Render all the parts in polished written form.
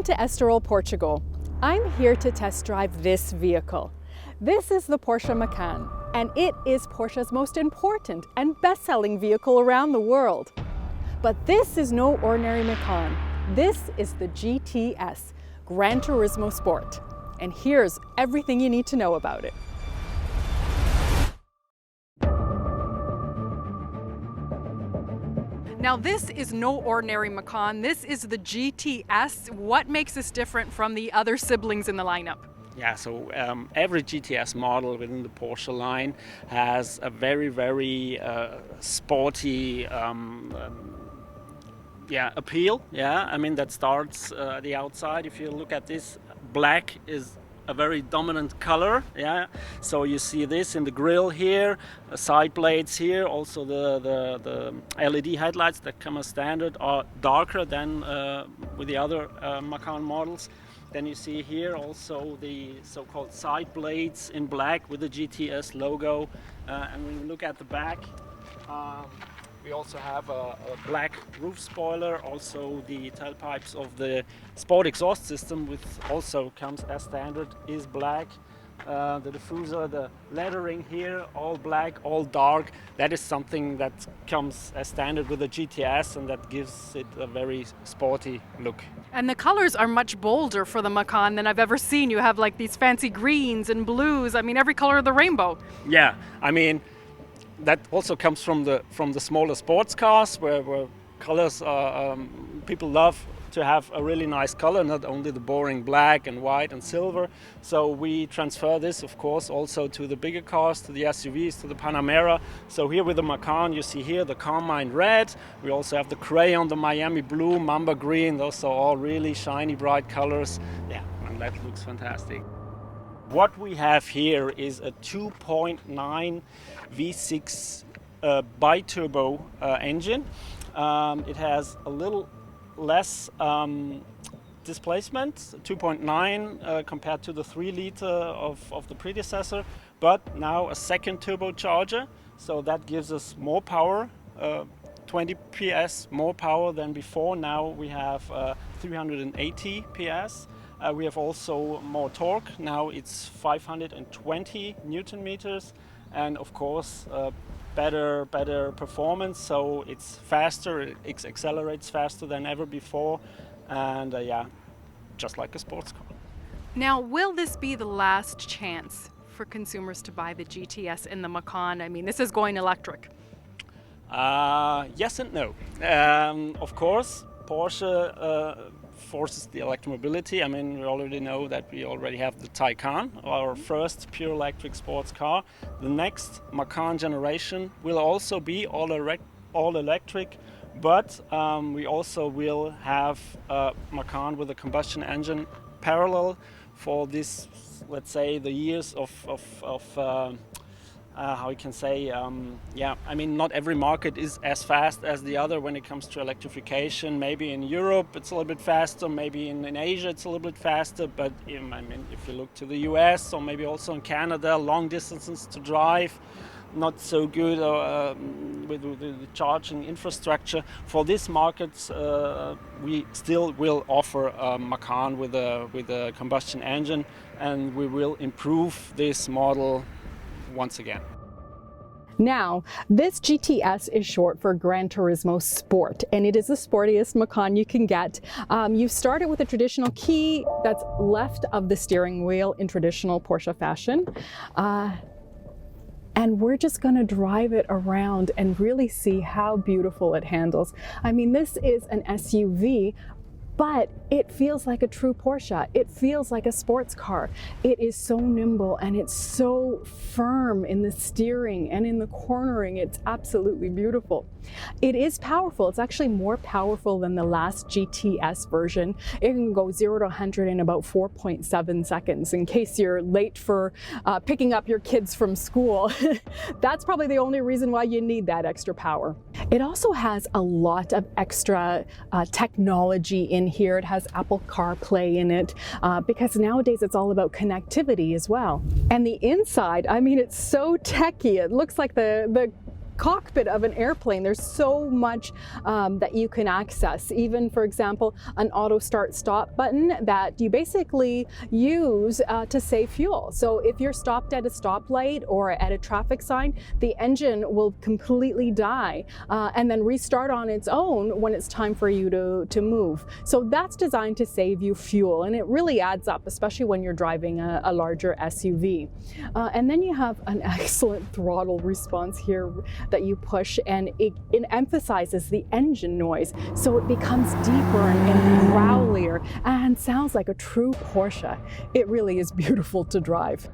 to Estoril, Portugal. I'm here to test drive this vehicle. This is the Porsche Macan, and it is Porsche's most important and best-selling vehicle around the world. But this is no ordinary Macan. This is the GTS, Gran Turismo Sport. And here's everything you need to know about it. Now this is no ordinary Macan, this is the GTS. What makes this different from the other siblings in the lineup? Yeah, so every GTS model within the Porsche line has a very sporty appeal. Yeah, I mean that starts at the outside. If you look at this, black is a very dominant color. Yeah, so you see this in the grille here, side blades here. Also the LED headlights that come as standard are darker than with the other Macan models. Then you see here also the so-called side blades in black with the GTS logo. And when you look at the back, we also have a black roof spoiler. Also the tailpipes of the sport exhaust system, which also comes as standard, is black. The diffuser, the lettering here, all black, all dark. That is something that comes as standard with the GTS, and that gives it a very sporty look. And the colors are much bolder for the Macan than I've ever seen. You have like these fancy greens and blues. I mean, every color of the rainbow. Yeah, I mean, that also comes from the smaller sports cars, where colors are, people love to have a really nice color, not only the boring black and white and silver. So we transfer this, of course, also to the bigger cars, to the SUVs, to the Panamera. So here with the Macan, you see here the Carmine red. We also have the Crayon, the Miami blue, Mamba green. Those are all really shiny, bright colors. Yeah, and that looks fantastic. What we have here is a 2.9 V6 bi-turbo engine. It has a little less displacement, 2.9 compared to the 3 liter of the predecessor, but now a second turbocharger, so that gives us more power, 20 PS more power than before. Now we have 380 PS. We have also more torque. Now it's 520 Newton meters, and of course better performance. So it's faster. It accelerates faster than ever before, and just like a sports car. Now, will this be the last chance for consumers to buy the GTS and the Macan? I mean, this is going electric. Yes and no. Of course, Porsche forces the electromobility. I mean, we already know that we already have the Taycan, our first pure electric sports car. The next Macan generation will also be all electric, but we also will have a Macan with a combustion engine parallel for this, let's say, the years of how you can say, I mean, not every market is as fast as the other when it comes to electrification. Maybe in Europe it's a little bit faster, maybe in Asia it's a little bit faster, but I mean, if you look to the US or maybe also in Canada, long distances to drive, not so good with the charging infrastructure. For these markets, we still will offer a Macan with a combustion engine, and we will improve this model once again. Now, this GTS is short for Gran Turismo Sport, and it is the sportiest Macan you can get. You start it with a traditional key that's left of the steering wheel in traditional Porsche fashion. And we're just gonna drive it around and really see how beautiful it handles. I mean, this is an SUV, but it feels like a true Porsche. It feels like a sports car. It is so nimble and it's so firm in the steering and in the cornering. It's absolutely beautiful. It is powerful. It's actually more powerful than the last GTS version. It can go 0 to 100 in about 4.7 seconds. In case you're late for picking up your kids from school, that's probably the only reason why you need that extra power. It also has a lot of extra technology in here. It has Apple CarPlay in it because nowadays it's all about connectivity as well. And the inside, I mean, it's so techy. It looks like the cockpit of an airplane. There's so much that you can access. Even, for example, an auto start stop button that you basically use to save fuel. So if you're stopped at a stoplight or at a traffic sign, the engine will completely die and then restart on its own when it's time for you to move. So that's designed to save you fuel, and it really adds up, especially when you're driving a larger SUV. And then you have an excellent throttle response here that you push, and it emphasizes the engine noise, so it becomes deeper and growlier and sounds like a true Porsche. It really is beautiful to drive.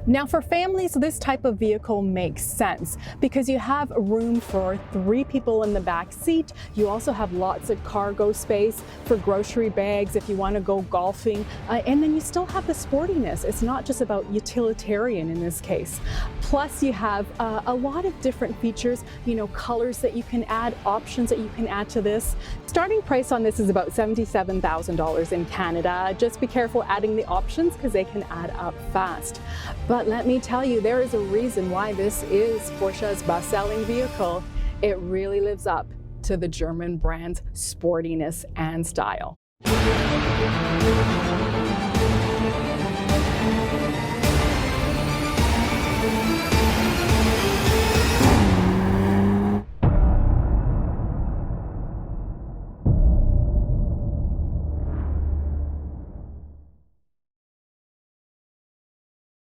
Now for families, this type of vehicle makes sense because you have room for 3 people in the back seat. You also have lots of cargo space for grocery bags if you want to go golfing. And then you still have the sportiness. It's not just about utilitarian in this case. Plus you have a lot of different features, you know, colors that you can add, options that you can add to this. Starting price on this is about $77,000 in Canada. Just be careful adding the options because they can add up fast. But let me tell you, there is a reason why this is Porsche's best-selling vehicle. It really lives up to the German brand's sportiness and style.